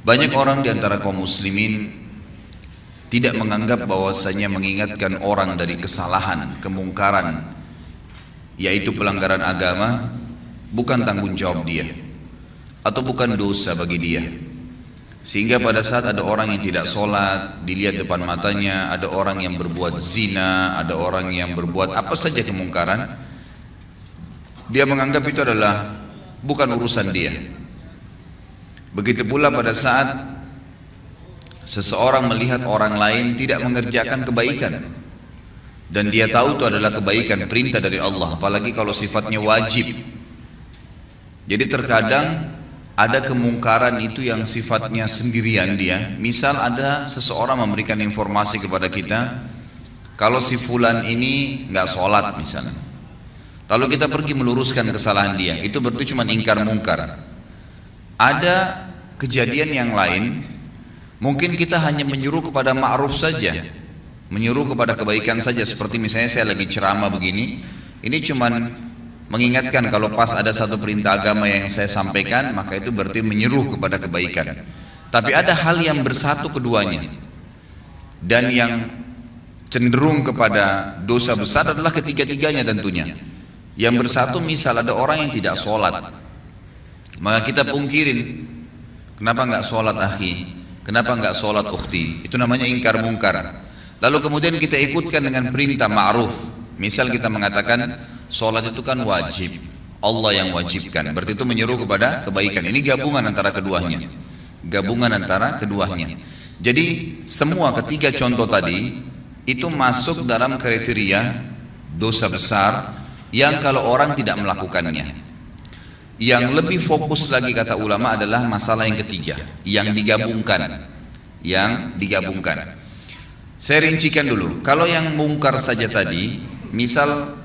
Banyak orang di antara kaum muslimin tidak menganggap bahwasanya mengingatkan orang dari kesalahan, kemungkaran, yaitu pelanggaran agama, bukan tanggung jawab dia atau bukan dosa bagi dia. Sehingga pada saat ada orang yang tidak sholat, dilihat depan matanya, ada orang yang berbuat zina, ada orang yang berbuat apa saja kemungkaran, dia menganggap itu adalah bukan urusan dia. Begitu pula pada saat seseorang melihat orang lain tidak mengerjakan kebaikan dan dia tahu itu adalah kebaikan, perintah dari Allah, apalagi kalau sifatnya wajib. Jadi terkadang ada kemungkaran itu yang sifatnya sendirian dia. Misal ada seseorang memberikan informasi kepada kita, kalau si fulan ini nggak sholat misalnya, lalu kita pergi meluruskan kesalahan dia, itu berarti cuma ingkar mungkar. Ada kejadian yang lain, mungkin kita hanya menyuruh kepada ma'ruf saja, menyuruh kepada kebaikan saja. Seperti misalnya saya lagi ceramah begini, ini cuman mengingatkan kalau pas ada satu perintah agama yang saya sampaikan, maka itu berarti menyeru kepada kebaikan. Tapi ada hal yang bersatu keduanya, dan yang cenderung kepada dosa besar adalah ketiga-tiganya tentunya. Yang bersatu misal ada orang yang tidak sholat, maka kita pungkirin, kenapa nggak sholat akhi, kenapa nggak sholat ukhti, itu namanya ingkar mungkar. Lalu kemudian kita ikutkan dengan perintah ma'ruf. Misal kita mengatakan sholat itu kan wajib, Allah yang wajibkan, berarti itu menyeru kepada kebaikan. Ini gabungan antara keduanya, gabungan antara keduanya. Jadi semua ketiga contoh tadi itu masuk dalam kriteria dosa besar yang kalau orang tidak melakukannya. Yang lebih fokus lagi kata ulama adalah masalah yang ketiga, yang digabungkan, Saya rincikan dulu. Kalau yang mungkar saja tadi, misal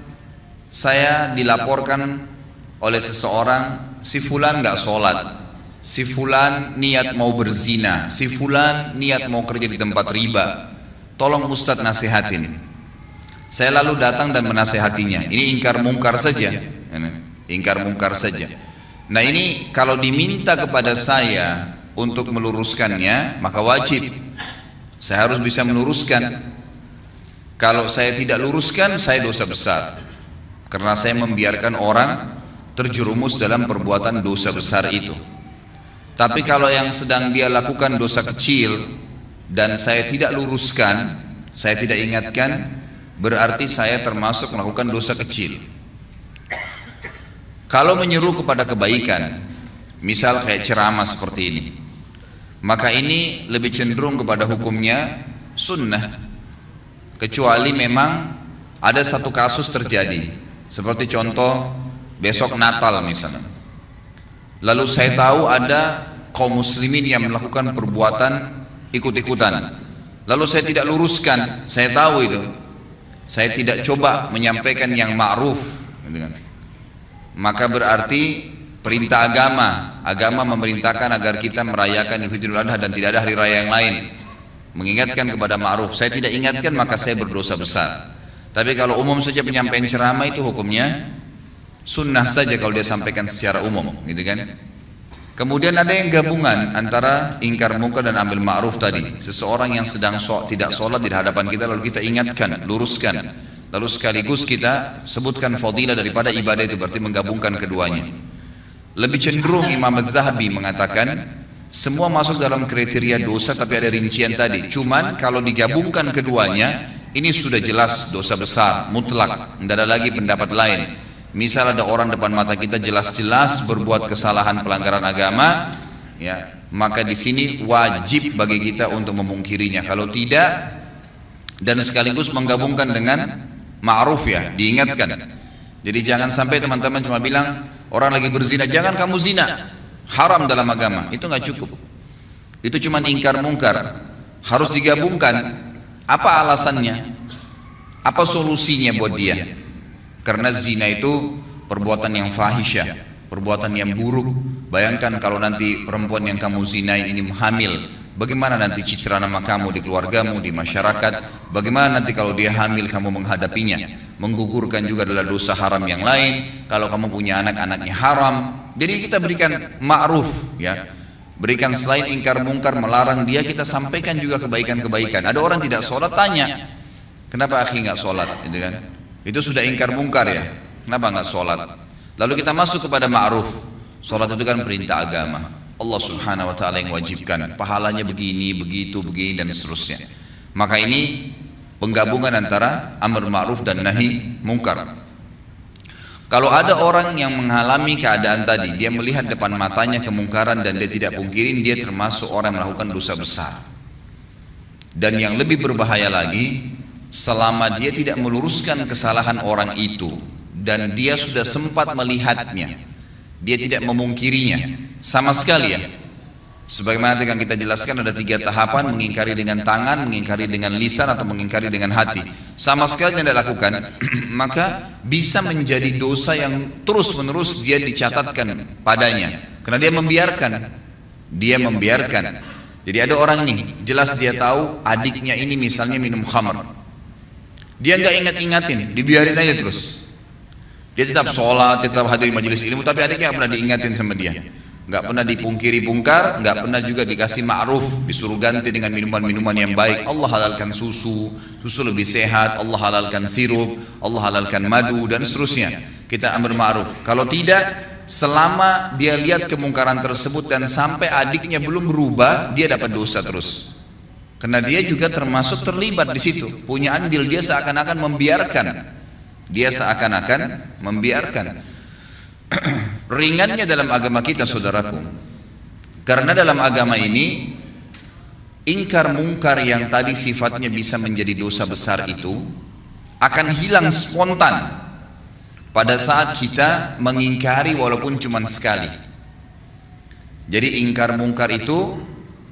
saya dilaporkan oleh seseorang, si fulan nggak sholat, si fulan niat mau berzina, si fulan niat mau kerja di tempat riba, tolong Ustadz nasihatin. Saya lalu datang dan menasehatinya. Ini ingkar mungkar saja, ingkar mungkar saja. Nah ini kalau diminta kepada saya untuk meluruskannya, maka wajib saya harus bisa meluruskan. Kalau saya tidak luruskan, saya dosa besar, karena saya membiarkan orang terjerumus dalam perbuatan dosa besar itu. Tapi kalau yang sedang dia lakukan dosa kecil dan saya tidak luruskan, saya tidak ingatkan, berarti saya termasuk melakukan dosa kecil. Kalau menyeru kepada kebaikan, misal kayak ceramah seperti ini, maka ini lebih cenderung kepada hukumnya sunnah, kecuali memang ada satu kasus terjadi. Seperti contoh besok Natal misalnya, lalu saya tahu ada kaum muslimin yang melakukan perbuatan ikut-ikutan, lalu saya tidak luruskan, saya tahu itu, saya tidak coba menyampaikan yang ma'ruf, maka berarti perintah agama memerintahkan agar kita merayakan Idul Adha dan tidak ada hari raya yang lain, mengingatkan kepada ma'ruf. Saya tidak ingatkan, maka saya berdosa besar. Tapi kalau umum saja penyampaian ceramah itu hukumnya sunnah saja kalau dia sampaikan secara umum, gitu kan. Kemudian ada yang gabungan antara ingkar mungkar dan ambil ma'ruf tadi. Seseorang yang sedang tidak sholat di hadapan kita, lalu kita ingatkan, luruskan, lalu sekaligus kita sebutkan fadilah daripada ibadah itu, berarti menggabungkan keduanya. Lebih cenderung Imam Az-Zahabi mengatakan semua masuk dalam kriteria dosa, tapi ada rincian tadi. Cuman kalau digabungkan keduanya, ini sudah jelas dosa besar, mutlak, tidak ada lagi pendapat lain. Misal ada orang depan mata kita jelas-jelas berbuat kesalahan pelanggaran agama, ya, maka di sini wajib bagi kita untuk memungkirinya. Kalau tidak, dan sekaligus menggabungkan dengan ma'ruf, ya, diingatkan. Jadi jangan sampai teman-teman cuma bilang orang lagi berzina, jangan kamu zina, haram dalam agama. Itu nggak cukup. Itu cuma ingkar mungkar. Harus digabungkan. Apa alasannya? Apa solusinya buat dia? Karena zina itu perbuatan yang fahisyah, perbuatan yang buruk. Bayangkan kalau nanti perempuan yang kamu zinain ini hamil, bagaimana nanti citra nama kamu di keluargamu, di masyarakat? Bagaimana nanti kalau dia hamil kamu menghadapinya? Menggugurkan juga adalah dosa haram yang lain. Kalau kamu punya anak, anaknya haram. Jadi kita berikan ma'ruf, ya. Berikan selain ingkar mungkar, melarang dia, kita sampaikan juga kebaikan-kebaikan. Ada orang tidak sholat, tanya, kenapa akhi nggak sholat? Gitu kan? Itu sudah ingkar mungkar ya. Kenapa nggak sholat? Lalu kita masuk kepada ma'ruf. Sholat itu kan perintah agama. Allah Subhanahu Wa Taala yang wajibkan. Pahalanya begini, begitu, begini dan seterusnya. Maka ini penggabungan antara amar ma'ruf dan nahi mungkar. Kalau ada orang yang mengalami keadaan tadi, dia melihat depan matanya kemungkaran dan dia tidak pungkirin, dia termasuk orang yang melakukan dosa besar. Dan yang lebih berbahaya lagi, selama dia tidak meluruskan kesalahan orang itu dan dia sudah sempat melihatnya, dia tidak memungkirinya sama sekali ya. Sebagaimana yang kita jelaskan ada 3 tahapan: mengingkari dengan tangan, mengingkari dengan lisan, atau mengingkari dengan hati. Sama sekali tidak dilakukan, maka bisa menjadi dosa yang terus menerus dia dicatatkan padanya, karena dia membiarkan. Jadi ada orang nih, jelas dia tahu adiknya ini misalnya minum khamr, dia nggak ingat-ingatin, dibiarin aja terus. Dia tetap sholat, tetap hadir majelis ilmu, tapi adiknya nggak pernah diingatin sama dia. Nggak pernah dipungkiri bungkar, nggak pernah juga dikasih ma'ruf, disuruh ganti dengan minuman-minuman yang baik. Allah halalkan susu lebih sehat, Allah halalkan sirup, Allah halalkan madu dan seterusnya. Kita amar ma'ruf. Kalau tidak, selama dia lihat kemungkaran tersebut dan sampai adiknya belum berubah, dia dapat dosa terus. Karena dia juga termasuk terlibat di situ, punya andil, dia seakan-akan membiarkan. Ringannya dalam agama kita, saudaraku, karena dalam agama ini ingkar mungkar yang tadi sifatnya bisa menjadi dosa besar itu akan hilang spontan pada saat kita mengingkari walaupun cuma sekali. Jadi ingkar mungkar itu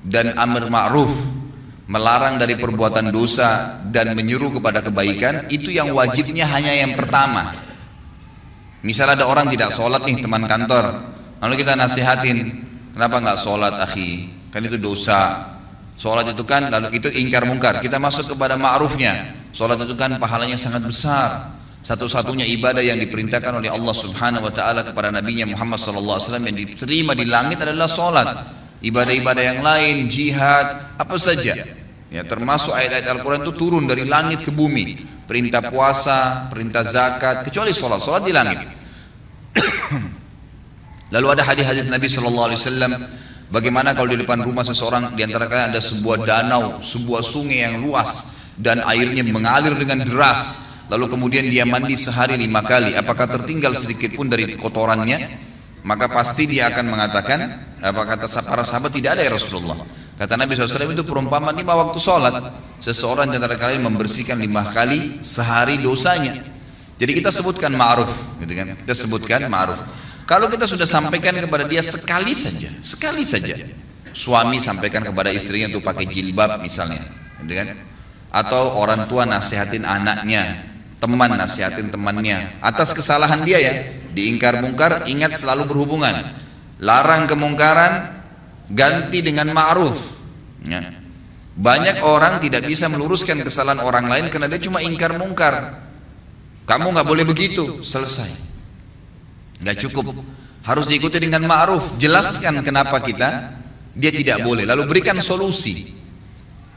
dan amar ma'ruf, melarang dari perbuatan dosa dan menyuruh kepada kebaikan, itu yang wajibnya hanya yang pertama. Misal ada orang tidak sholat nih, teman kantor, lalu kita nasihatin, kenapa nggak sholat akhi? Kan itu dosa. Sholat itu kan, lalu itu ingkar mungkar. Kita masuk kepada ma'rufnya. Sholat itu kan pahalanya sangat besar. Satu-satunya ibadah yang diperintahkan oleh Allah Subhanahu Wa Taala kepada Nabi Muhammad SAW yang diterima di langit adalah sholat. Ibadah-ibadah yang lain, jihad, apa saja, ya, termasuk ayat-ayat Al-Quran itu turun dari langit ke bumi. Perintah puasa, perintah zakat, kecuali sholat di langit. Lalu ada hadis-hadis Nabi SAW, bagaimana kalau di depan rumah seseorang, di antara kalian ada sebuah danau, sebuah sungai yang luas dan airnya mengalir dengan deras, lalu kemudian dia mandi sehari 5 kali, apakah tertinggal sedikit pun dari kotorannya? Maka pasti dia akan mengatakan, apa kata para sahabat, tidak ada ya Rasulullah. Kata Nabi SAW, itu perumpamaan 5 waktu sholat. Seseorang di antara kalian membersihkan 5 kali sehari dosanya. Jadi kita sebutkan ma'ruf, gitu kan? Kita sebutkan ma'ruf. Kalau kita sudah sampaikan kepada dia sekali saja, suami sampaikan kepada istrinya untuk pakai jilbab misalnya, gitu kan? Atau orang tua nasihatin anaknya, teman nasihatin temannya atas kesalahan dia ya, diingkar mungkar, ingat selalu berhubungan. Larang kemungkaran, ganti dengan ma'ruf ya. Banyak orang tidak bisa meluruskan kesalahan orang lain karena dia cuma ingkar mungkar. Kamu nggak boleh begitu, selesai. Nggak cukup, harus diikuti dengan ma'ruf. Jelaskan kenapa dia tidak boleh, lalu berikan solusi.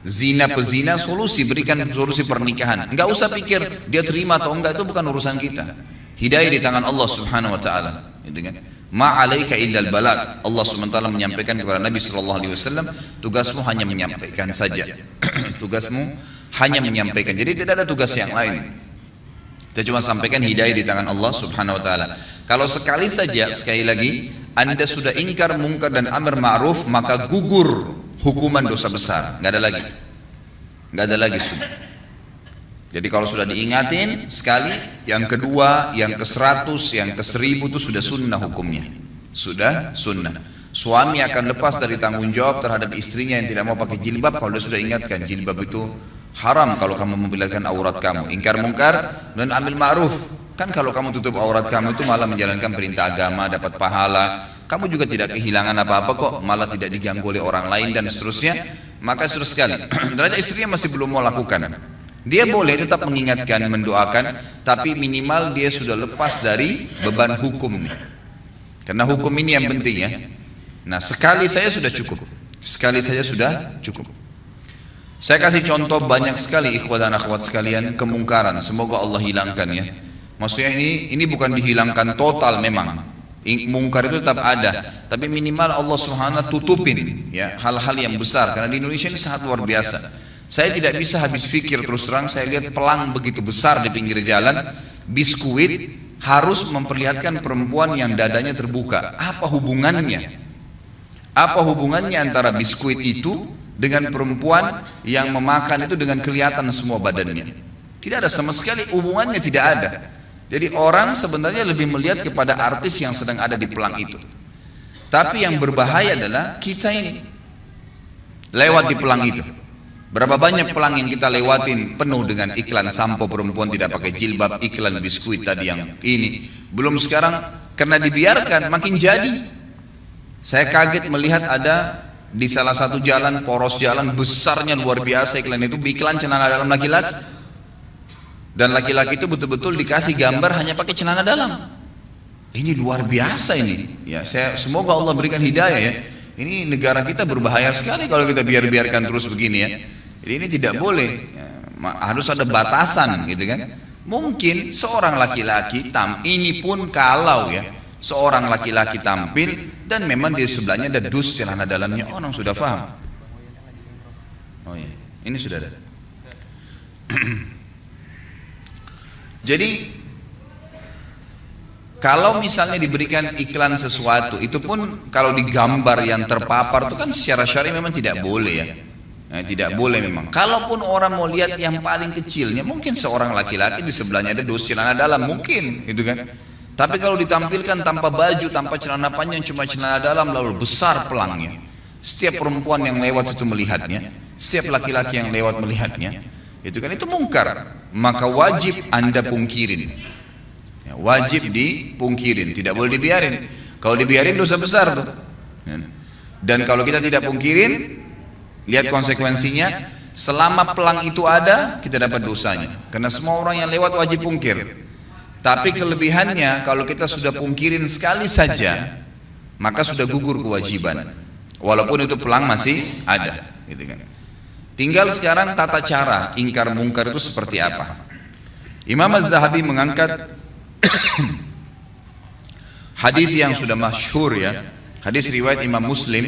Zina pezina, solusi, berikan solusi pernikahan. Nggak usah pikir dia terima atau enggak, itu bukan urusan kita. Hidayah di tangan Allah Subhanahu Wa Taala. Ma'alaika illal balag. Allah SWT menyampaikan kepada Nabi SAW, tugasmu hanya menyampaikan saja. Tugasmu hanya menyampaikan. Jadi tidak ada tugas yang lain. Kita cuma sampaikan hidayah di tangan Allah Subhanahu Wa Taala. Kalau sekali saja, sekali lagi, Anda sudah ingkar mungkar dan amar ma'ruf, maka gugur hukuman dosa besar. Nggak ada lagi sudah. Jadi kalau sudah diingatin sekali, yang kedua, yang ke-100, yang ke-1000 itu sudah sunnah hukumnya. Sudah sunnah. Suami akan lepas dari tanggung jawab terhadap istrinya yang tidak mau pakai jilbab kalau dia sudah ingatkan, jilbab itu haram kalau kamu memperlihatkan aurat kamu. Ingkar mungkar dan ambil ma'ruf. Kan kalau kamu tutup aurat kamu itu malah menjalankan perintah agama, dapat pahala. Kamu juga tidak kehilangan apa-apa kok, malah tidak diganggu oleh orang lain dan seterusnya. Maka sudah sekali. Ternyata istrinya masih belum mau lakukan. Dia boleh tetap mengingatkan, mendoakan, tapi minimal dia sudah lepas dari beban hukum nih. Karena hukum ini yang penting ya. Nah, sekali saya sudah cukup. Sekali saja sudah cukup. Saya kasih contoh banyak sekali ikhwat dan akhwat sekalian, kemungkaran. Semoga Allah hilangkan ya. Maksudnya ini bukan dihilangkan total memang. Mungkar itu tetap ada, tapi minimal Allah Subhanahu tutupin ya hal-hal yang besar. Karena di Indonesia ini sangat luar biasa. Saya tidak bisa habis pikir, terus terang saya lihat pelang begitu besar di pinggir jalan, biskuit harus memperlihatkan perempuan yang dadanya terbuka. Apa hubungannya? Apa hubungannya antara biskuit itu dengan perempuan yang memakan itu dengan kelihatan semua badannya? Tidak ada sama sekali hubungannya, tidak ada. Jadi orang sebenarnya lebih melihat kepada artis yang sedang ada di pelang itu. Tapi yang berbahaya adalah kita ini lewat di pelang itu. Berapa banyak pelang yang kita lewatin penuh dengan iklan sampo perempuan tidak pakai jilbab, iklan biskuit tadi yang ini. Belum sekarang karena dibiarkan makin jadi. Saya kaget melihat ada di salah satu jalan, poros jalan besarnya luar biasa iklan itu, iklan celana dalam laki-laki. Dan laki-laki itu betul-betul dikasih gambar hanya pakai celana dalam. Ini luar biasa ini. Ya, semoga Allah berikan hidayah ya. Ini negara kita berbahaya sekali kalau kita biarkan terus begini ya. Jadi ini tidak boleh. Ya, harus ada batasan gitu kan. Mungkin seorang laki-laki ini pun kalau ya seorang laki-laki tampil dan memang di sebelahnya ada dus celana dalamnya, orang sudah paham. Oh iya, ini sudah ada. Jadi kalau misalnya diberikan iklan sesuatu, itu pun kalau digambar yang terpapar itu kan secara syar'i memang tidak boleh ya. Tidak boleh memang. Kalaupun orang mau lihat yang paling kecilnya, mungkin seorang laki-laki di sebelahnya ada dus celana dalam, mungkin gitu kan. Tapi kalau ditampilkan tanpa baju, tanpa celana panjang, cuma celana dalam, lalu besar pelangnya. Setiap perempuan yang lewat situ melihatnya, setiap laki-laki yang lewat melihatnya, itu kan itu mungkar. Maka wajib Anda pungkirin. Ya, wajib dipungkirin, tidak boleh dibiarin. Kalau dibiarin dosa besar tuh. Dan kalau kita tidak pungkirin, lihat konsekuensinya. Selama pelang itu ada, kita dapat dosanya. Karena semua orang yang lewat wajib pungkir. Tapi kelebihannya kalau kita sudah pungkirin sekali saja, maka sudah gugur kewajiban. Walaupun itu pelang masih ada, gitu kan. Tinggal sekarang tata cara ingkar mungkar itu seperti apa. Imam Az-Zahabi mengangkat hadis yang sudah masyhur ya, hadis riwayat Imam Muslim,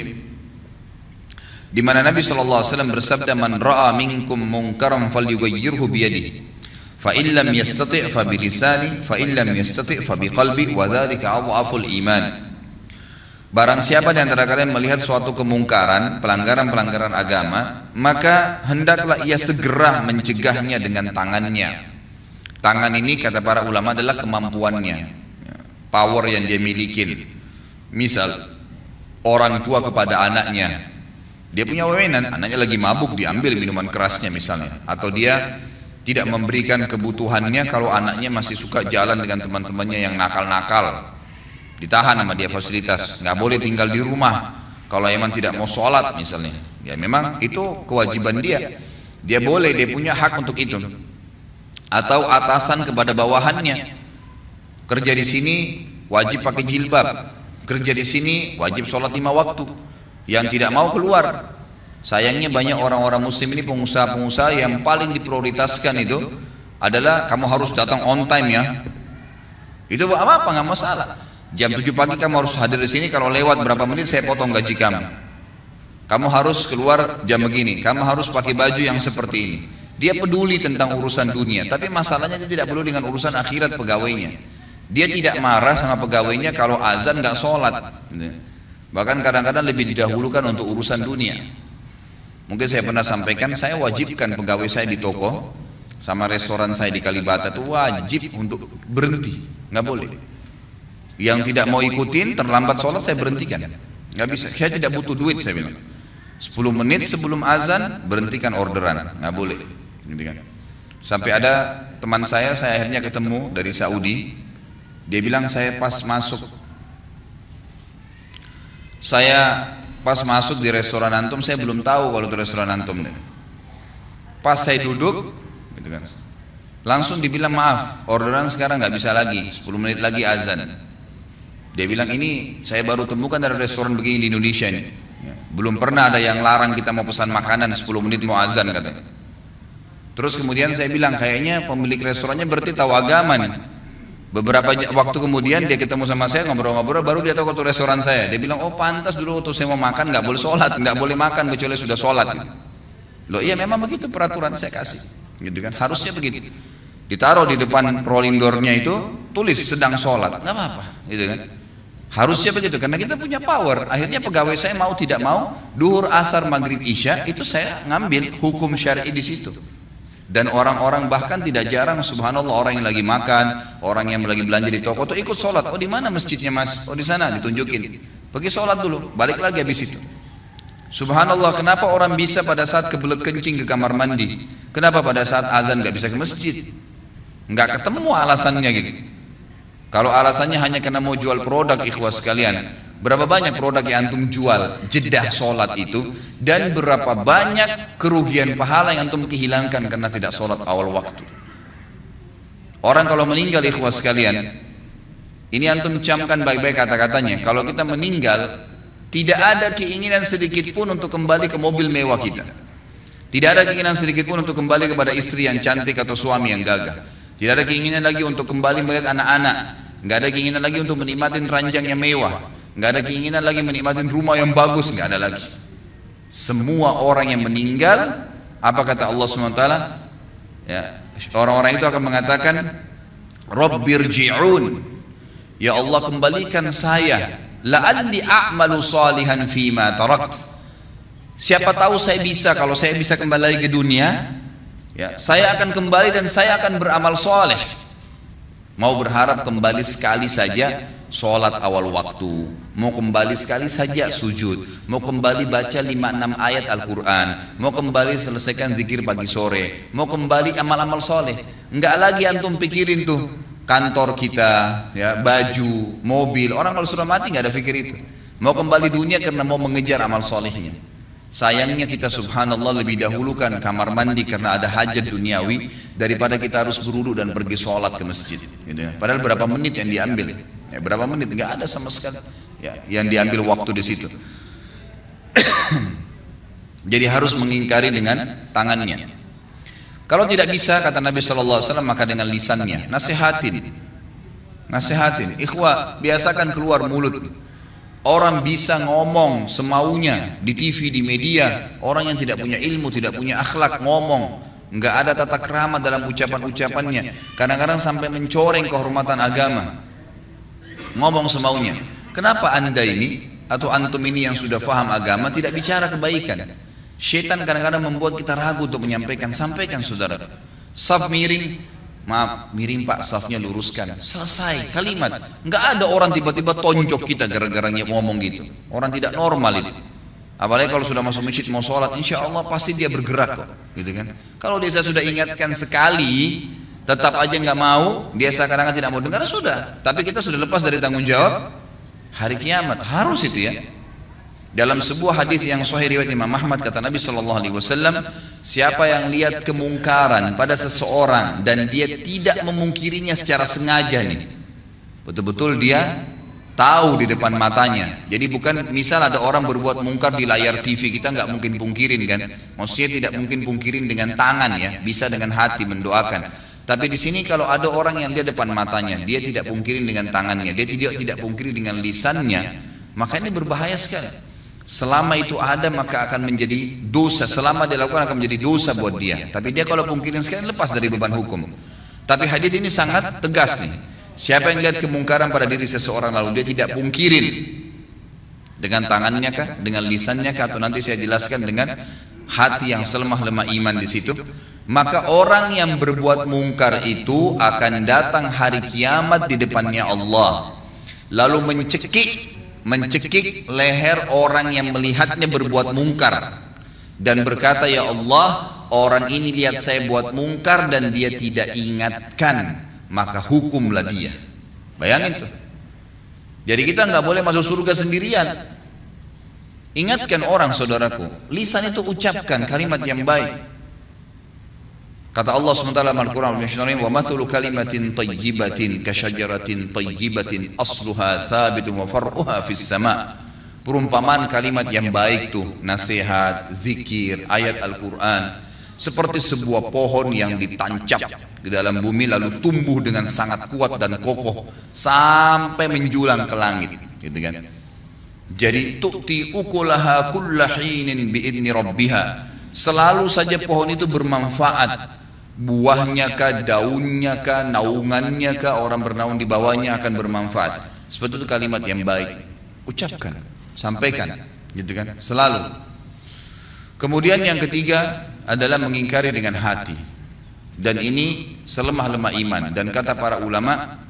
di mana Nabi SAW bersabda, "Man ra'a minkum munkaran falyughayyirhu biyadihi, fa in lam yastati' fa bilisani, fa in lam yastati' fa biqalbi, wa dzalika adhaful iman." Barang siapa di antara kalian melihat suatu kemungkaran, pelanggaran-pelanggaran agama, maka hendaklah ia segera mencegahnya dengan tangannya. Tangan ini kata para ulama adalah kemampuannya, power yang dia miliki. Misal orang tua kepada anaknya, dia punya wewenang, anaknya lagi mabuk, diambil minuman kerasnya misalnya, atau dia tidak memberikan kebutuhannya kalau anaknya masih suka jalan dengan teman-temannya yang nakal-nakal, ditahan sama dia fasilitas, nggak boleh tinggal di rumah kalau emang tidak mau sholat misalnya, ya memang itu kewajiban dia, dia boleh, dia punya hak untuk itu. Atau atasan kepada bawahannya, kerja di sini wajib pakai jilbab, kerja di sini wajib sholat 5 waktu, yang tidak mau keluar. Sayangnya banyak orang-orang muslim ini, pengusaha-pengusaha yang paling diprioritaskan itu adalah kamu harus datang on time ya. Itu apa-apa, nggak masalah. Jam 7 pagi kamu harus hadir di sini, kalau lewat berapa menit saya potong gaji kamu. Kamu harus keluar jam begini, kamu harus pakai baju yang seperti ini. Dia peduli tentang urusan dunia, tapi masalahnya dia tidak peduli dengan urusan akhirat pegawainya. Dia tidak marah sama pegawainya kalau azan nggak sholat. Bahkan kadang-kadang lebih didahulukan untuk urusan dunia. Mungkin saya pernah sampaikan, saya wajibkan pegawai saya di toko sama restoran saya di Kalibata itu wajib untuk berhenti, nggak boleh. Yang tidak mau ikutin terlambat sholat saya berhentikan, nggak bisa. Saya tidak butuh duit, saya bilang 10 menit sebelum azan berhentikan orderan, nggak boleh, gitu kan. Sampai ada teman saya akhirnya ketemu dari Saudi, dia bilang saya pas masuk di restoran antum, saya belum tahu kalau itu restoran antum. Pas saya duduk, gitu kan, langsung dibilang maaf, orderan sekarang nggak bisa lagi, 10 menit lagi azan. Dia bilang ini saya baru temukan dari restoran begini di Indonesia ini. Ya, belum pernah ada yang larang kita mau pesan makanan 10 menit mau azan katanya. Terus kemudian saya bilang kayaknya pemilik restorannya berarti tahu agama nih. Beberapa waktu kemudian dia ketemu sama saya ngobrol-ngobrol, baru dia tahu ke restoran saya. Dia bilang, oh pantas dulu waktu saya mau makan nggak boleh sholat, nggak boleh makan kecuali sudah sholat. Loh iya memang begitu peraturan saya kasih, gitu kan? Harusnya begitu. Ditaruh di depan rolling door-nya itu tulis sedang sholat, nggak apa-apa, gitu kan? Harusnya begitu karena kita punya power. Akhirnya pegawai saya mau tidak mau, duhur, asar, maghrib, isya itu saya ngambil hukum syar'i di situ. Dan orang-orang bahkan tidak jarang, subhanallah, orang yang lagi makan, orang yang lagi belanja di toko tuh ikut sholat. Oh di mana masjidnya mas? Oh di sana, ditunjukin. Pergi sholat dulu, balik lagi habis itu. Subhanallah, kenapa orang bisa pada saat kebelet kencing ke kamar mandi? Kenapa pada saat azan nggak bisa ke masjid? Nggak ketemu alasannya gitu. Kalau alasannya hanya karena mau jual produk, ikhwas sekalian, berapa banyak produk yang antum jual jedah sholat itu, dan berapa banyak kerugian pahala yang antum kehilangkan karena tidak sholat awal waktu. Orang kalau meninggal, ikhwas sekalian, ini antum camkan baik-baik kata-katanya. Kalau kita meninggal, tidak ada keinginan sedikit pun untuk kembali ke mobil mewah kita. Tidak ada keinginan sedikit pun untuk kembali kepada istri yang cantik atau suami yang gagah. Tidak ada keinginan lagi untuk kembali melihat anak-anak. Nggak ada keinginan lagi untuk menikmatin ranjang yang mewah. Nggak ada keinginan lagi menikmatin rumah yang bagus. Nggak ada lagi. Semua orang yang meninggal, apa kata Allah SWT? Ya, orang-orang itu akan mengatakan, Rabbirji'un, ya Allah kembalikan saya, la'alli a'malu salihan fima tarakt. Siapa tahu saya bisa, kalau saya bisa kembali lagi ke dunia, ya, saya akan kembali dan saya akan beramal soleh. Mau berharap kembali sekali saja sholat awal waktu, mau kembali sekali saja sujud, mau kembali baca 5-6 ayat Al-Quran, mau kembali selesaikan zikir pagi sore, mau kembali amal-amal soleh. Enggak lagi antum pikirin tuh kantor kita, ya, baju, mobil. Orang kalau sudah mati nggak ada pikir itu. Mau kembali dunia karena mau mengejar amal solehnya. Sayangnya kita subhanallah lebih dahulukan kamar mandi karena ada hajat duniawi daripada kita harus berwudu dan pergi sholat ke masjid. Gitu ya. Padahal berapa menit yang diambil? Ya, berapa menit? Nggak ada sama sekali. Ya, yang diambil waktu di situ. Jadi harus mengingkari dengan tangannya. Kalau tidak bisa, kata Nabi SAW, maka dengan lisannya. Nasihatin. Ikhwah, biasakan keluar mulut. Orang bisa ngomong semaunya di TV, di media. Orang yang tidak punya ilmu, tidak punya akhlak ngomong. Nggak ada tata krama dalam ucapan-ucapannya. Kadang-kadang sampai mencoreng kehormatan agama. Ngomong semaunya. Kenapa anda ini atau antum ini yang sudah faham agama tidak bicara kebaikan? Syaitan kadang-kadang membuat kita ragu untuk menyampaikan. Sampaikan saudara. Saf miring, maaf miring pak, safnya luruskan. Selesai kalimat. Nggak ada orang tiba-tiba tonjok kita gara-gara ngomong gitu. Orang tidak normal itu. Apalagi kalau sudah masuk masjid mau sholat, insya Allah pasti dia bergerak kok, gitu kan? Kalau dia sudah ingatkan sekali, tetap aja nggak mau, dia seakan-akan tidak mau dengar, sudah. Tapi kita sudah lepas dari tanggung jawab hari kiamat, harus itu ya. Dalam sebuah hadis yang sahih riwayat Imam Ahmad, kata Nabi SAW, siapa yang lihat kemungkaran pada seseorang dan dia tidak memungkirinya secara sengaja nih, betul-betul dia tahu di depan matanya. Jadi bukan misal ada orang berbuat mungkar di layar TV, kita nggak mungkin pungkirin kan? Maksudnya tidak mungkin pungkirin dengan tangan ya, bisa dengan hati mendoakan. Tapi di sini kalau ada orang yang lihat depan matanya, dia tidak pungkirin dengan tangannya, dia tidak pungkiri dengan lisannya, maka ini berbahaya sekali. Selama itu ada maka akan menjadi dosa, selama dilakukan akan menjadi dosa buat dia. Tapi dia kalau pungkirin sekali lepas dari beban hukum. Tapi hadis ini sangat tegas nih. Siapa yang lihat kemungkaran pada diri seseorang lalu dia tidak pungkirin dengan tangannya kah, dengan lisannya kah, atau nanti saya jelaskan dengan hati yang selemah-lemah iman di situ, maka orang yang berbuat mungkar itu akan datang hari kiamat di depannya Allah, lalu mencekik leher orang yang melihatnya berbuat mungkar dan berkata, ya Allah, orang ini lihat saya buat mungkar dan dia tidak ingatkan, maka hukumlah dia. Bayangin tuh. Jadi kita nggak boleh masuk surga sendirian. Ingatkan orang, saudaraku. Lisan itu ucapkan kalimat yang baik. Kata Allah SWT dalam Al-Quran, wa mathulu kalimatin tayyibatin kasyajaratin tayyibatin asluha thabitun wa far'uha fis sama'. Perumpamaan kalimat yang baik tuh, nasihat, zikir, ayat Al-Quran, seperti sebuah pohon yang ditancap di dalam bumi lalu tumbuh dengan sangat kuat dan kokoh sampai menjulang ke langit, gitu kan. Jadi tu'ti ukulaha kulla hinin bi'idni rabbiha. Selalu saja pohon itu bermanfaat. Buahnya kah, daunnya kah, naungannya kah, orang bernaung di bawahnya akan bermanfaat. Seperti itu kalimat yang baik. Ucapkan, sampaikan, gitu kan, selalu. Kemudian yang ketiga adalah mengingkari dengan hati. Dan ini selemah-lemah iman. Dan kata para ulama,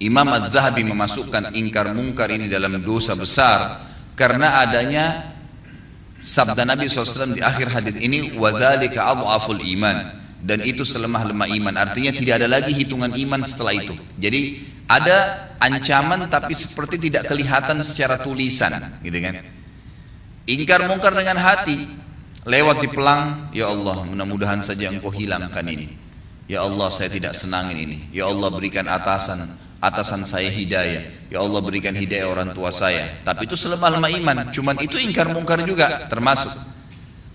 Imam Az-Zahabi memasukkan ingkar mungkar ini dalam dosa besar karena adanya sabda Nabi SAW di akhir hadis ini, وَذَلِكَ أَضْعَفُ الْإِيمَانِ. Dan itu selemah-lemah iman, artinya tidak ada lagi hitungan iman setelah itu. Jadi ada ancaman tapi seperti tidak kelihatan secara tulisan, gitu kan. Ingkar mungkar dengan hati, lewat di pelang, ya Allah mudah-mudahan saja engkau hilangkan ini, ya Allah saya tidak senangin ini, ya Allah berikan atasan saya hidayah, ya Allah berikan hidayah orang tua saya. Tapi itu selemah-lemah iman, cuman itu ingkar mungkar juga termasuk.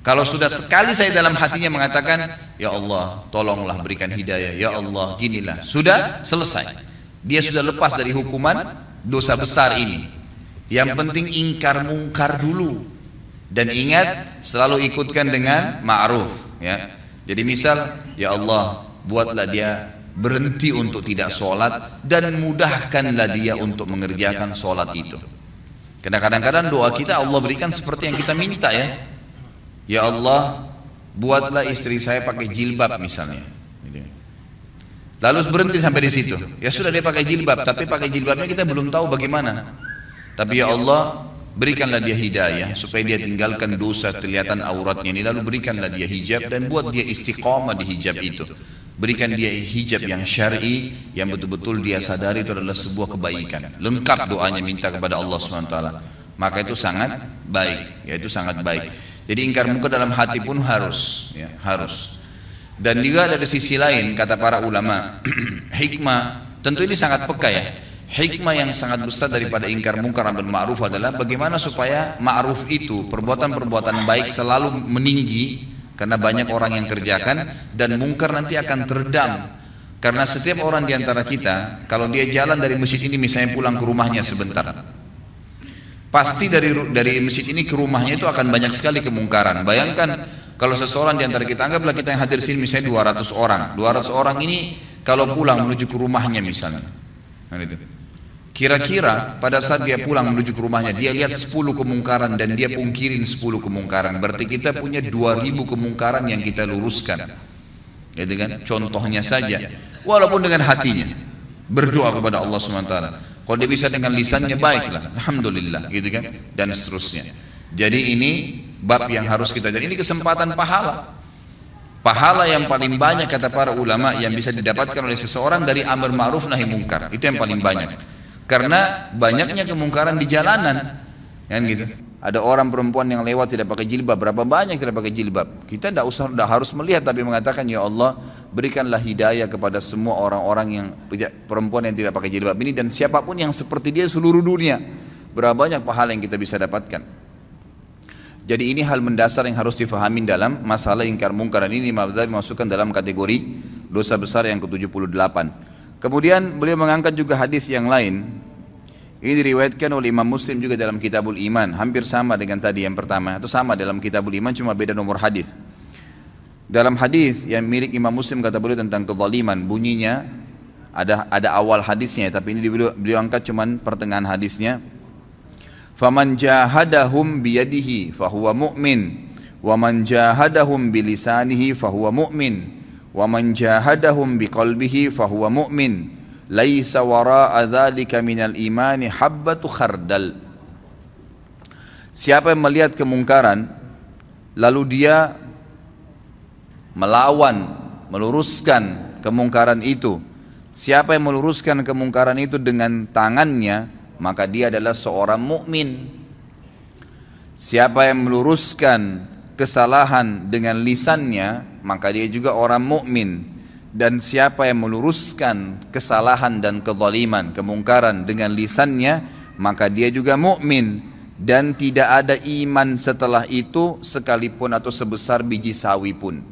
Kalau sudah sekali saya dalam hatinya mengatakan, ya Allah tolonglah berikan hidayah, ya Allah ginilah, sudah selesai. Dia sudah lepas dari hukuman dosa besar ini. Yang penting ingkar mungkar dulu. Dan ingat selalu ikutkan dengan ma'ruf, ya. Jadi misal, ya Allah buatlah dia berhenti untuk tidak sholat dan mudahkanlah dia untuk mengerjakan sholat itu. Karena kadang-kadang doa kita Allah berikan seperti yang kita minta, ya. Ya Allah buatlah istri saya pakai jilbab misalnya. Lalu berhenti sampai di situ. Ya sudah dia pakai jilbab, tapi pakai jilbabnya kita belum tahu bagaimana. Tapi ya Allah berikanlah dia hidayah supaya dia tinggalkan dosa kelihatan auratnya ini, lalu berikanlah dia hijab dan buat dia istiqamah di hijab itu. Berikan dia hijab yang syar'i yang betul-betul dia sadari itu adalah sebuah kebaikan. Lengkap doanya minta kepada Allah SWT. Maka itu sangat baik, ya itu sangat baik. Jadi ingkar mungkar dalam hati pun harus, ya, harus. Dan juga dari sisi lain kata para ulama, hikmah, tentu ini sangat peka ya. Hikmah yang sangat besar daripada ingkar mungkar amar ma'ruf adalah bagaimana supaya ma'ruf itu, perbuatan-perbuatan baik selalu meninggi karena banyak orang yang kerjakan, dan mungkar nanti akan teredam. Karena setiap orang diantara kita kalau dia jalan dari masjid ini misalnya pulang ke rumahnya sebentar, pasti dari masjid ini ke rumahnya itu akan banyak sekali kemungkaran. Bayangkan kalau seseorang di antara kita, anggaplah kita yang hadir sini misalnya 200 orang. 200 orang ini kalau pulang menuju ke rumahnya misalnya, kira-kira pada saat dia pulang menuju ke rumahnya dia lihat 10 kemungkaran dan dia pungkirin 10 kemungkaran. Berarti kita punya 2000 kemungkaran yang kita luruskan. Gitu kan? Contohnya saja, walaupun dengan hatinya berdoa kepada Allah SWT. Kalau dia bisa dengan lisannya baiklah, alhamdulillah, gitu kan, dan seterusnya. Jadi ini bab yang harus kita jadi. Ini kesempatan pahala. Pahala yang paling banyak kata para ulama yang bisa didapatkan oleh seseorang dari amar ma'ruf nahi mungkar. Itu yang paling banyak. Karena banyaknya kemungkaran di jalanan, kan gitu. Ada orang perempuan yang lewat tidak pakai jilbab, berapa banyak tidak pakai jilbab. Kita tidak harus melihat tapi mengatakan, ya Allah berikanlah hidayah kepada semua orang-orang yang perempuan yang tidak pakai jilbab ini, dan siapapun yang seperti dia seluruh dunia. Berapa banyak pahala yang kita bisa dapatkan. Jadi ini hal mendasar yang harus difahami dalam masalah ingkar mungkar. Ini Imam Ghazali masukkan dalam kategori dosa besar yang ke-78. Kemudian beliau mengangkat juga hadis yang lain. Ini diriwayatkan oleh Imam Muslim juga dalam Kitabul Iman, hampir sama dengan tadi yang pertama, atau sama dalam Kitabul Iman cuma beda nomor hadis. Dalam hadis yang milik Imam Muslim kata beliau tentang kezaliman, bunyinya ada awal hadisnya, tapi ini beliau angkat cuma pertengahan hadisnya. Faman jahadahum biyadihi fahuwa mu'min, wa man jahadahum bilisanihi fahuwa mu'min, wa man jahadahum biqalbihi fahuwa mu'min. Laisa wara'a dzalika minal imani habbatu khardal. Siapa yang melihat kemungkaran lalu dia melawan, meluruskan kemungkaran itu, siapa yang meluruskan kemungkaran itu dengan tangannya, maka dia adalah seorang mukmin. Siapa yang meluruskan kesalahan dengan lisannya, maka dia juga orang mukmin. Dan siapa yang meluruskan kesalahan dan kezaliman, kemungkaran dengan lisannya, maka dia juga mukmin. Dan tidak ada iman setelah itu sekalipun atau sebesar biji sawi pun.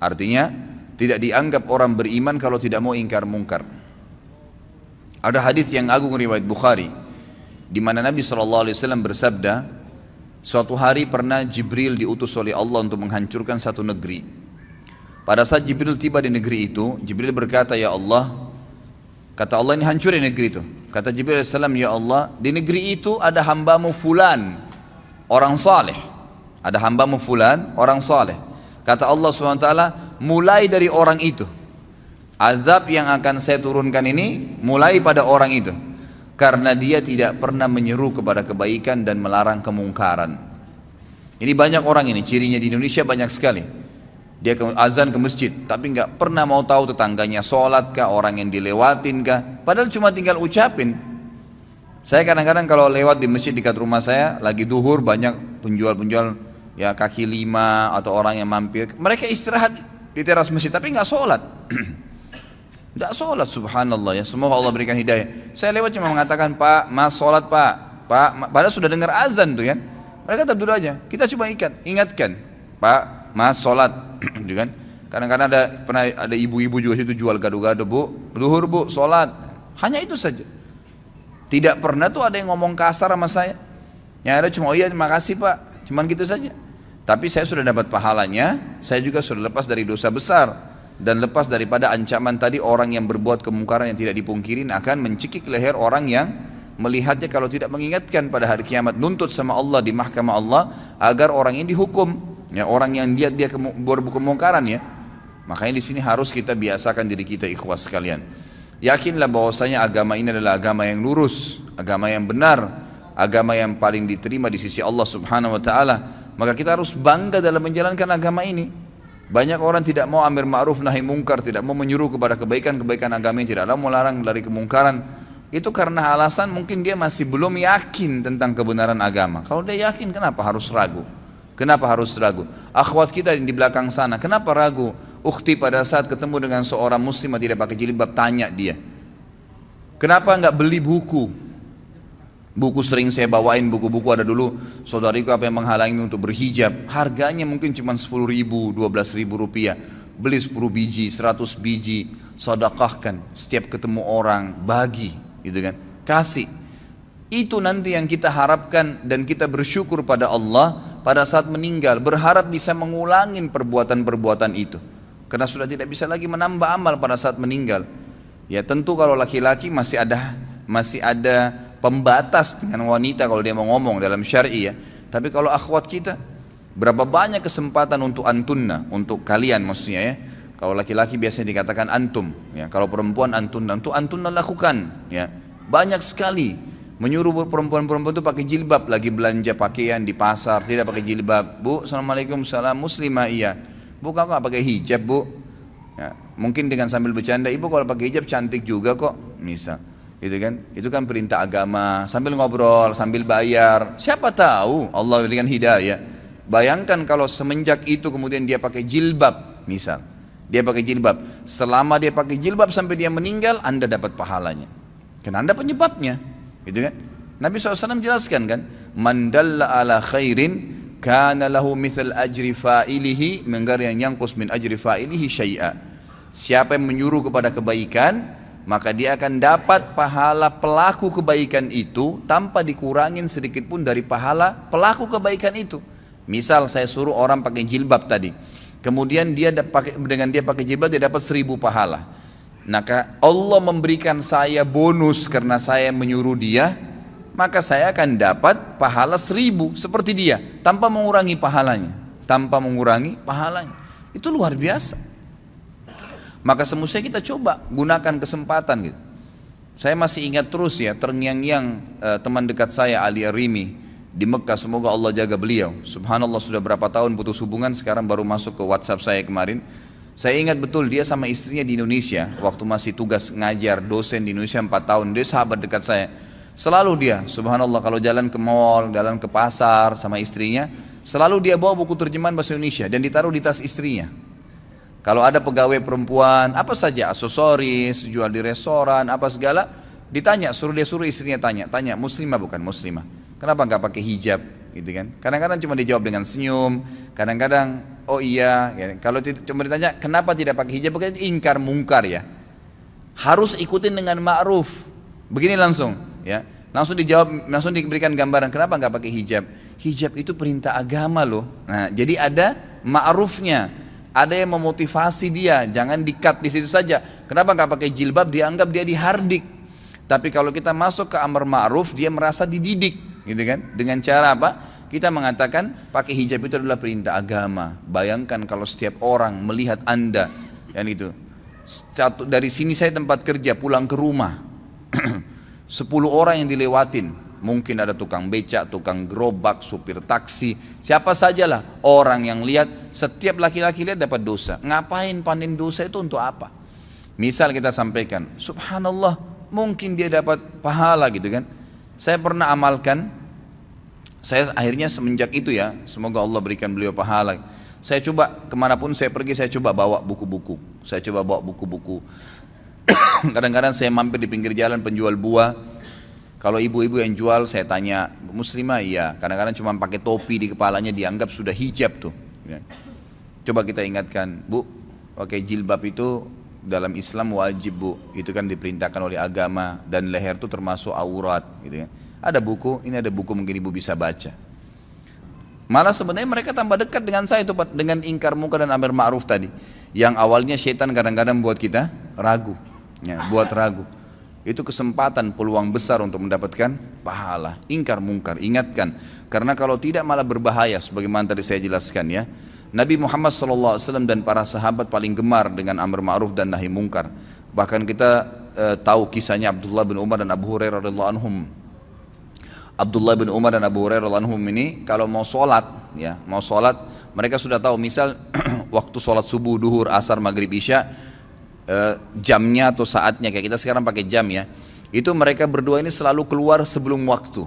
Artinya tidak dianggap orang beriman kalau tidak mau ingkar mungkar. Ada hadis yang agung riwayat Bukhari di mana Nabi SAW bersabda, suatu hari pernah Jibril diutus oleh Allah untuk menghancurkan satu negeri. Pada saat Jibril tiba di negeri itu, Jibril berkata, ya Allah, kata Allah, ini hancurin negeri itu. Kata Jibril AS, ya Allah, di negeri itu ada hambamu fulan, orang saleh. Ada hambamu fulan, orang saleh. Kata Allah SWT, mulai dari orang itu. Azab yang akan saya turunkan ini, mulai pada orang itu. Karena dia tidak pernah menyeru kepada kebaikan dan melarang kemungkaran. Ini banyak orang ini, cirinya di Indonesia banyak sekali. Dia azan ke masjid, tapi nggak pernah mau tahu tetangganya sholat kah, orang yang dilewatin kah, padahal cuma tinggal ucapin. Saya kadang-kadang kalau lewat di masjid dekat rumah saya, lagi duhur, banyak penjual-penjual ya kaki lima atau orang yang mampir, mereka istirahat di teras masjid, tapi nggak sholat. Nggak sholat, subhanallah ya, semoga Allah berikan hidayah. Saya lewat cuma mengatakan, Pak, Mas sholat Pak, padahal sudah dengar azan tuh kan, mereka tetap duduk aja. Kita cuma ingatkan, Pak, Mas sholat. Kan? Kadang-kadang pernah ada ibu-ibu juga situ jual gado-gado, Bu, duhur Bu, sholat. Hanya itu saja. Tidak pernah tuh ada yang ngomong kasar sama saya. Yang ada cuma, oh iya terima kasih Pak, cuman gitu saja. Tapi saya sudah dapat pahalanya, saya juga sudah lepas dari dosa besar. Dan lepas daripada ancaman tadi, orang yang berbuat kemungkaran yang tidak dipungkirin akan mencekik leher orang yang melihatnya kalau tidak mengingatkan pada hari kiamat, nuntut sama Allah di mahkamah Allah agar orang ini dihukum. Ya, orang yang dia berbuat kemungkaran ya. Makanya di sini harus kita biasakan diri kita, ikhwas sekalian. Yakinlah bahwasanya agama ini adalah agama yang lurus, agama yang benar, agama yang paling diterima di sisi Allah Subhanahu wa taala. Maka kita harus bangga dalam menjalankan agama ini. Banyak orang tidak mau amar ma'ruf nahi mungkar, tidak mau menyuruh kepada kebaikan-kebaikan agama yang tidak mau melarang dari kemungkaran. Itu karena alasan mungkin dia masih belum yakin tentang kebenaran agama. Kalau dia yakin, kenapa harus ragu? Kenapa harus ragu? Akhwat kita di belakang sana, kenapa ragu? Ukhti pada saat ketemu dengan seorang muslim yang tidak pakai jilbab, tanya dia, kenapa enggak beli buku? Buku sering saya bawain, buku-buku ada dulu, saudariku apa yang menghalangi untuk berhijab, harganya mungkin cuma 10 ribu, 12 ribu rupiah. Beli 10 biji, 100 biji, sedekahkan, setiap ketemu orang, bagi, gitu kan, kasih. Itu nanti yang kita harapkan dan kita bersyukur pada Allah pada saat meninggal, berharap bisa mengulangi perbuatan-perbuatan itu. Karena sudah tidak bisa lagi menambah amal pada saat meninggal. Ya tentu kalau laki-laki masih ada pembatas dengan wanita kalau dia mau ngomong dalam syar'i ya. Tapi kalau akhwat kita, berapa banyak kesempatan untuk antunna, untuk kalian maksudnya ya. Kalau laki-laki biasanya dikatakan antum, ya. Kalau perempuan antunna, untuk antunna lakukan, ya. Banyak sekali. Menyuruh perempuan-perempuan itu pakai jilbab, lagi belanja pakaian di pasar tidak pakai jilbab. Bu, assalamualaikum, salam, muslimah iya. Bu, kakak nggak pakai hijab Bu? Ya, mungkin dengan sambil bercanda, ibu kalau pakai hijab cantik juga kok, misal, gitu kan? Itu kan perintah agama. Sambil ngobrol, sambil bayar. Siapa tahu Allah berikan hidayah. Bayangkan kalau semenjak itu kemudian dia pakai jilbab, misal, dia pakai jilbab. Selama dia pakai jilbab sampai dia meninggal, Anda dapat pahalanya. Karena Anda penyebabnya. Gitu kan? Nabi SAW jelaskan kan, man dalla ala khairin kana lahu mithal ajri fa'ilihi min ghairi an yanqus min ajri fa'ilihi syai'a. Siapa yang menyuruh kepada kebaikan, maka dia akan dapat pahala pelaku kebaikan itu tanpa dikurangin sedikit pun dari pahala pelaku kebaikan itu. Misal saya suruh orang pakai jilbab tadi, kemudian dengan dia pakai jilbab dia dapat 1000 pahala. Maka Allah memberikan saya bonus karena saya menyuruh dia, maka saya akan dapat pahala 1000 seperti dia tanpa mengurangi pahalanya. Itu luar biasa. Maka semestinya kita coba gunakan kesempatan gitu. Saya masih ingat terus ya, terngiang-ngiang teman dekat saya Ali Arimi di Mekah, semoga Allah jaga beliau. Subhanallah sudah berapa tahun putus hubungan, sekarang baru masuk ke WhatsApp saya kemarin. Saya ingat betul dia sama istrinya di Indonesia, waktu masih tugas ngajar dosen di Indonesia 4 tahun, dia sahabat dekat saya. Selalu dia, subhanallah, kalau jalan ke mall, jalan ke pasar sama istrinya, selalu dia bawa buku terjemahan bahasa Indonesia dan ditaruh di tas istrinya. Kalau ada pegawai perempuan, apa saja, aksesoris, jual di restoran, apa segala, ditanya, dia suruh istrinya tanya muslimah bukan muslimah, kenapa nggak pakai hijab, gitu kan? Kadang-kadang cuma dijawab dengan senyum, kadang-kadang oh iya, ya. Kalau cuma ditanya kenapa tidak pakai hijab, bukan ingkar mungkar ya, harus ikutin dengan ma'ruf, begini langsung, ya, langsung dijawab, langsung diberikan gambaran kenapa nggak pakai hijab. Hijab itu perintah agama loh. Nah, jadi ada ma'rufnya. Ada yang memotivasi dia, jangan di-cut di situ saja. Kenapa nggak pakai jilbab? Dianggap dia dihardik. Tapi kalau kita masuk ke amar ma'ruf, dia merasa dididik, gitu kan? Dengan cara apa? Kita mengatakan pakai hijab itu adalah perintah agama. Bayangkan kalau setiap orang melihat Anda, yang itu. Dari sini saya tempat kerja, pulang ke rumah, 10 orang yang dilewatin. Mungkin ada tukang becak, tukang gerobak, supir taksi, siapa sajalah orang yang lihat, setiap laki-laki lihat dapat dosa. Ngapain panen dosa itu untuk apa? Misal kita sampaikan, subhanallah, mungkin dia dapat pahala gitu kan. Saya pernah amalkan, saya akhirnya semenjak itu ya, semoga Allah berikan beliau pahala. Saya coba kemanapun saya pergi, saya coba bawa buku-buku. Saya coba bawa buku-buku. Kadang-kadang saya mampir di pinggir jalan penjual buah. Kalau ibu-ibu yang jual saya tanya, muslimah? Iya. Kadang-kadang cuma pakai topi di kepalanya dianggap sudah hijab tuh. Coba kita ingatkan, Bu, pakai jilbab itu dalam Islam wajib, Bu. Itu kan diperintahkan oleh agama, dan leher itu termasuk aurat gitu ya. Ada buku, ini ada buku mungkin ibu bisa baca. Malah sebenarnya mereka tambah dekat dengan saya itu dengan ingkar munkar dan amar ma'ruf tadi. Yang awalnya syaitan kadang-kadang buat kita ragu, ya, buat ragu. Itu kesempatan, peluang besar untuk mendapatkan pahala. Ingkar mungkar, ingatkan. Karena kalau tidak malah berbahaya, sebagaimana tadi saya jelaskan ya. Nabi Muhammad SAW dan para sahabat paling gemar dengan amar ma'ruf dan nahi mungkar. Bahkan kita tahu kisahnya Abdullah bin Umar dan Abu Hurairah radhiyallahu anhum. Abdullah bin Umar dan Abu Hurairah radhiyallahu anhum ini kalau mau sholat, ya, mau sholat, mereka sudah tahu misal waktu sholat subuh, duhur, asar, maghrib, isya, jamnya atau saatnya, kayak kita sekarang pakai jam ya, itu mereka berdua ini selalu keluar sebelum waktu,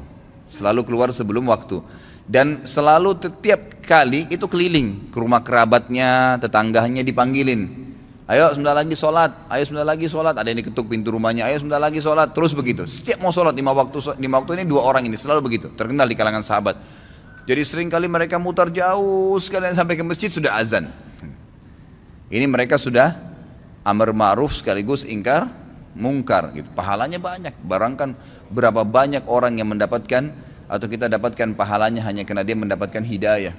dan selalu setiap kali itu keliling ke rumah kerabatnya, tetangganya dipanggilin, ayo sebentar lagi sholat, ayo sebentar lagi sholat, ada yang diketuk pintu rumahnya, ayo sebentar lagi sholat, terus begitu, setiap mau sholat lima waktu ini dua orang ini selalu begitu, terkenal di kalangan sahabat. Jadi sering kali mereka mutar jauh sekalian sampai ke masjid sudah azan. Ini mereka sudah amar ma'ruf sekaligus ingkar mungkar gitu. Pahalanya banyak. Barangkan berapa banyak orang yang mendapatkan atau kita dapatkan pahalanya hanya karena dia mendapatkan hidayah.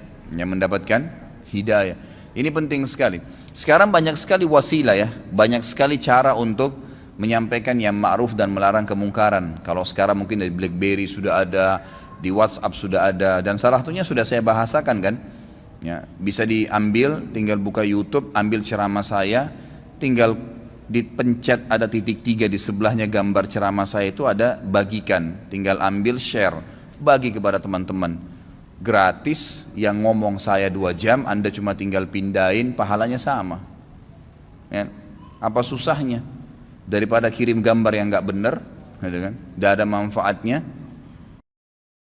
Ini penting sekali. Sekarang banyak sekali wasilah ya, banyak sekali cara untuk menyampaikan yang ma'ruf dan melarang kemungkaran. Kalau sekarang mungkin dari BlackBerry sudah ada, di WhatsApp sudah ada, dan salah satunya sudah saya bahasakan kan. Ya, bisa diambil, tinggal buka YouTube, ambil ceramah saya, tinggal dipencet ada titik 3 di sebelahnya gambar ceramah saya itu ada bagikan, tinggal ambil share, bagi kepada teman-teman gratis. Yang ngomong saya 2 jam, Anda cuma tinggal pindahin, pahalanya sama ya. Apa susahnya? Daripada kirim gambar yang gak benar gitu kan, gak ada manfaatnya,